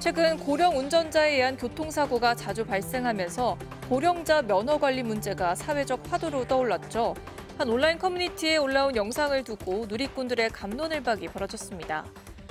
최근 고령 운전자에 의한 교통사고가 자주 발생하면서 고령자 면허 관리 문제가 사회적 화두로 떠올랐죠. 한 온라인 커뮤니티에 올라온 영상을 두고 누리꾼들의 갑론을박이 벌어졌습니다.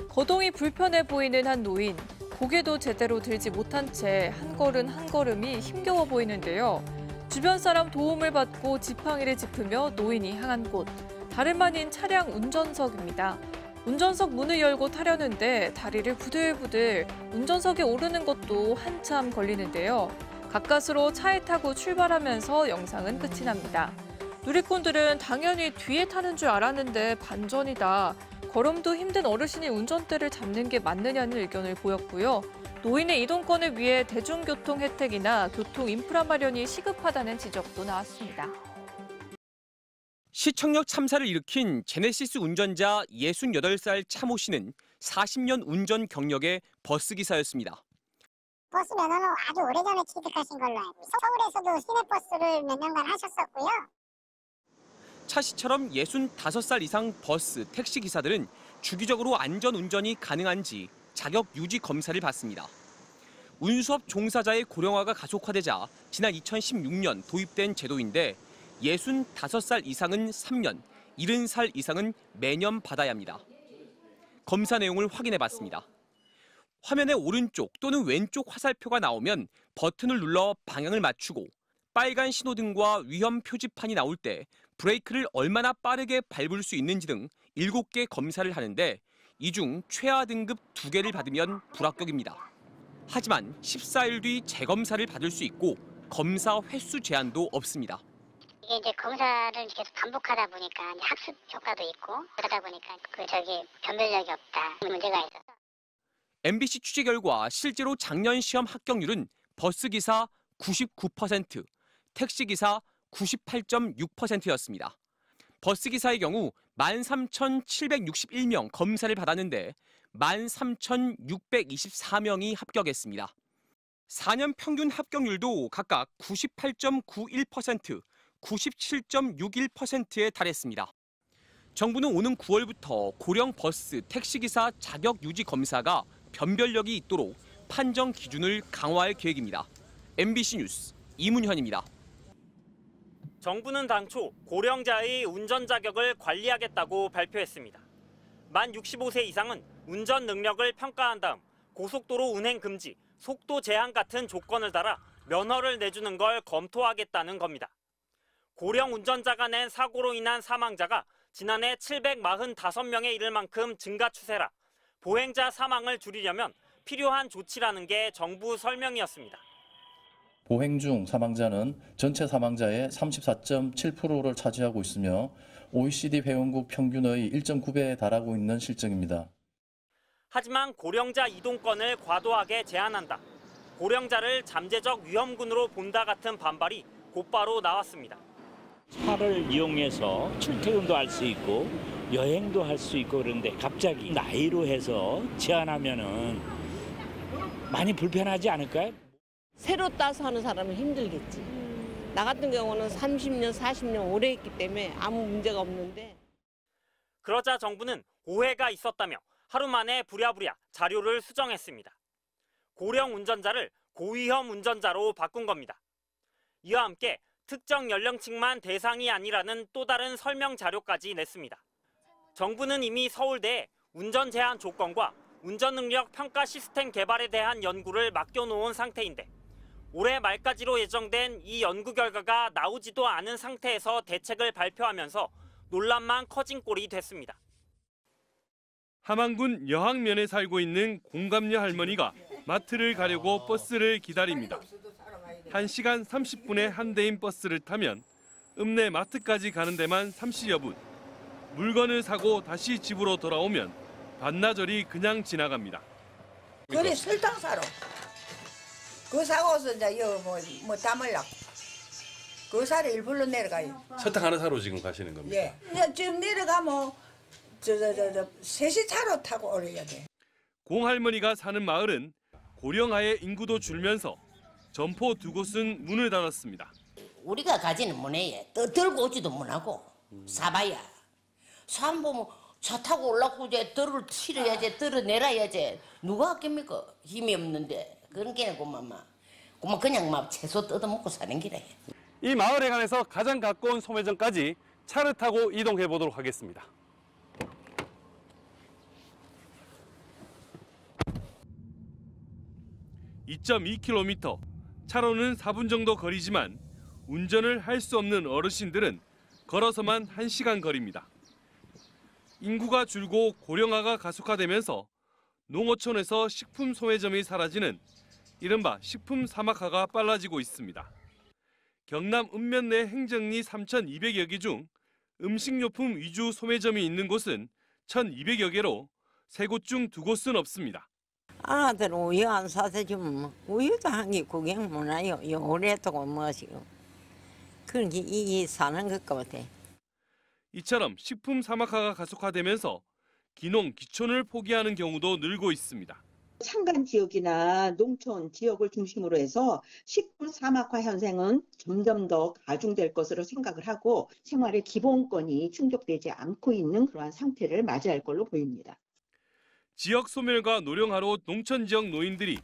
거동이 불편해 보이는 한 노인, 고개도 제대로 들지 못한 채 한 걸음 한 걸음이 힘겨워 보이는데요. 주변 사람 도움을 받고 지팡이를 짚으며 노인이 향한 곳, 다름 아닌 차량 운전석입니다. 운전석 문을 열고 타려는데 다리를 부들부들 운전석에 오르는 것도 한참 걸리는데요. 가까스로 차에 타고 출발하면서 영상은 끝이 납니다. 누리꾼들은 당연히 뒤에 타는 줄 알았는데 반전이다. 걸음도 힘든 어르신이 운전대를 잡는 게 맞느냐는 의견을 보였고요. 노인의 이동권을 위해 대중교통 혜택이나 교통 인프라 마련이 시급하다는 지적도 나왔습니다. 시청역 참사를 일으킨 제네시스 운전자 68살 차모 씨는 40년 운전 경력의 버스기사였습니다. 버스 면허는 아주 오래전에 취득하신 걸로 알고 있어요. 서울에서도 시내버스를 몇 년간 하셨었고요. 차 씨처럼 65살 이상 버스, 택시 기사들은 주기적으로 안전운전이 가능한지 자격 유지 검사를 받습니다. 운수업 종사자의 고령화가 가속화되자 지난 2016년 도입된 제도인데 65살 이상은 3년, 70살 이상은 매년 받아야 합니다. 검사 내용을 확인해봤습니다. 화면의 오른쪽 또는 왼쪽 화살표가 나오면 버튼을 눌러 방향을 맞추고 빨간 신호등과 위험 표지판이 나올 때 브레이크를 얼마나 빠르게 밟을 수 있는지 등 7개 검사를 하는데 이 중 최하 등급 2개를 받으면 불합격입니다. 하지만 14일 뒤 재검사를 받을 수 있고 검사 횟수 제한도 없습니다. 이게 이제 검사를 계속 반복하다 보니까 학습 효과도 있고 그러다 보니까 변별력이 없다 문제가 있어서. MBC 취재 결과 실제로 작년 시험 합격률은 버스기사 99%, 택시기사 98.6%였습니다. 버스기사의 경우 13,761명 검사를 받았는데 13,624명이 합격했습니다. 4년 평균 합격률도 각각 98.91%, 97.61%에 달했습니다. 정부는 오는 9월부터 고령 버스, 택시기사 자격 유지 검사가 변별력이 있도록 판정 기준을 강화할 계획입니다. MBC 뉴스 이문현입니다. 정부는 당초 고령자의 운전 자격을 관리하겠다고 발표했습니다. 만 65세 이상은 운전 능력을 평가한 다음 고속도로 운행 금지, 속도 제한 같은 조건을 달아 면허를 내주는 걸 검토하겠다는 겁니다. 고령 운전자가 낸 사고로 인한 사망자가 지난해 745명에 이를 만큼 증가 추세라 보행자 사망을 줄이려면 필요한 조치라는 게 정부 설명이었습니다. 보행 중 사망자는 전체 사망자의 34.7%를 차지하고 있으며 OECD 회원국 평균의 1.9배에 달하고 있는 실정입니다. 하지만 고령자 이동권을 과도하게 제한한다. 고령자를 잠재적 위험군으로 본다 같은 반발이 곧바로 나왔습니다. 차를 이용해서 출퇴근도 할 수 있고 여행도 할 수 있고 그런데 갑자기 나이로 해서 제한하면은 많이 불편하지 않을까요? 새로 따서 하는 사람은 힘들겠지. 나 같은 경우는 30년, 40년 오래 했기 때문에 아무 문제가 없는데. 그러자 정부는 오해가 있었다며 하루 만에 부랴부랴 자료를 수정했습니다. 고령 운전자를 고위험 운전자로 바꾼 겁니다. 이와 함께 특정 연령층만 대상이 아니라는 또 다른 설명 자료까지 냈습니다. 정부는 이미 서울대에 운전 제한 조건과 운전 능력 평가 시스템 개발에 대한 연구를 맡겨놓은 상태인데 올해 말까지로 예정된 이 연구 결과가 나오지도 않은 상태에서 대책을 발표하면서 논란만 커진 꼴이 됐습니다. 함안군 여항면에 살고 있는 공감녀 할머니가 마트를 가려고 버스를 기다립니다. 1시간 30분의 한 대인 버스를 타면 읍내 마트까지 가는 데만 30여 분. 물건을 사고 다시 집으로 돌아오면 반나절이 그냥 지나갑니다. 그래 설탕 사러. 그거 사고서 이제 뭐 담으려고. 그거 사러 일부러 내려가요. 설탕 하나 사러 지금 가시는 겁니까? 예. 이제 지금 내려가면 저 3시 차로 타고 오래야 돼. 공할머니가 사는 마을은 고령화의 인구도 줄면서 점포 2곳은 문을 닫았습니다. 우리가 가지는 못해. 들고 오지도 못하고 사봐야. 사람 보면 차 타고 올라오고 이제 덜을 실어야지, 덜어내라야지. 누가 하겠습니까? 힘이 없는데. 그런 게는 그만 그냥 막 채소 뜯어먹고 사는 기래. 이 마을에 관해서 가장 가까운 소매점까지 차를 타고 이동해 보도록 하겠습니다. (2.2km) 차로는 4분 정도 거리지만 운전을 할 수 없는 어르신들은 걸어서만 1시간 거리입니다. 인구가 줄고 고령화가 가속화되면서 농어촌에서 식품 소매점이 사라지는 이른바 식품 사막화가 빨라지고 있습니다. 경남 읍면 내 행정리 3,200여 개 중 음식료품 위주 소매점이 있는 곳은 1,200여 개로 3곳 중 2곳은 없습니다. 아들 우유 안 사서 주면 우유도 한 개 구경 못 해요. 오래도고 뭐시고. 그런 게 이 사는 것 같아. 이처럼 식품 사막화가 가속화되면서 기농, 기촌을 포기하는 경우도 늘고 있습니다. 산간 지역이나 농촌 지역을 중심으로 해서 식품 사막화 현상은 점점 더 가중될 것으로 생각을 하고 생활의 기본권이 충족되지 않고 있는 그러한 상태를 맞이할 걸로 보입니다. 지역 소멸과 노령화로 농촌 지역 노인들이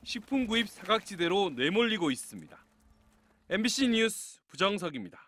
식품 구입 사각지대로 내몰리고 있습니다. MBC 뉴스 부정석입니다.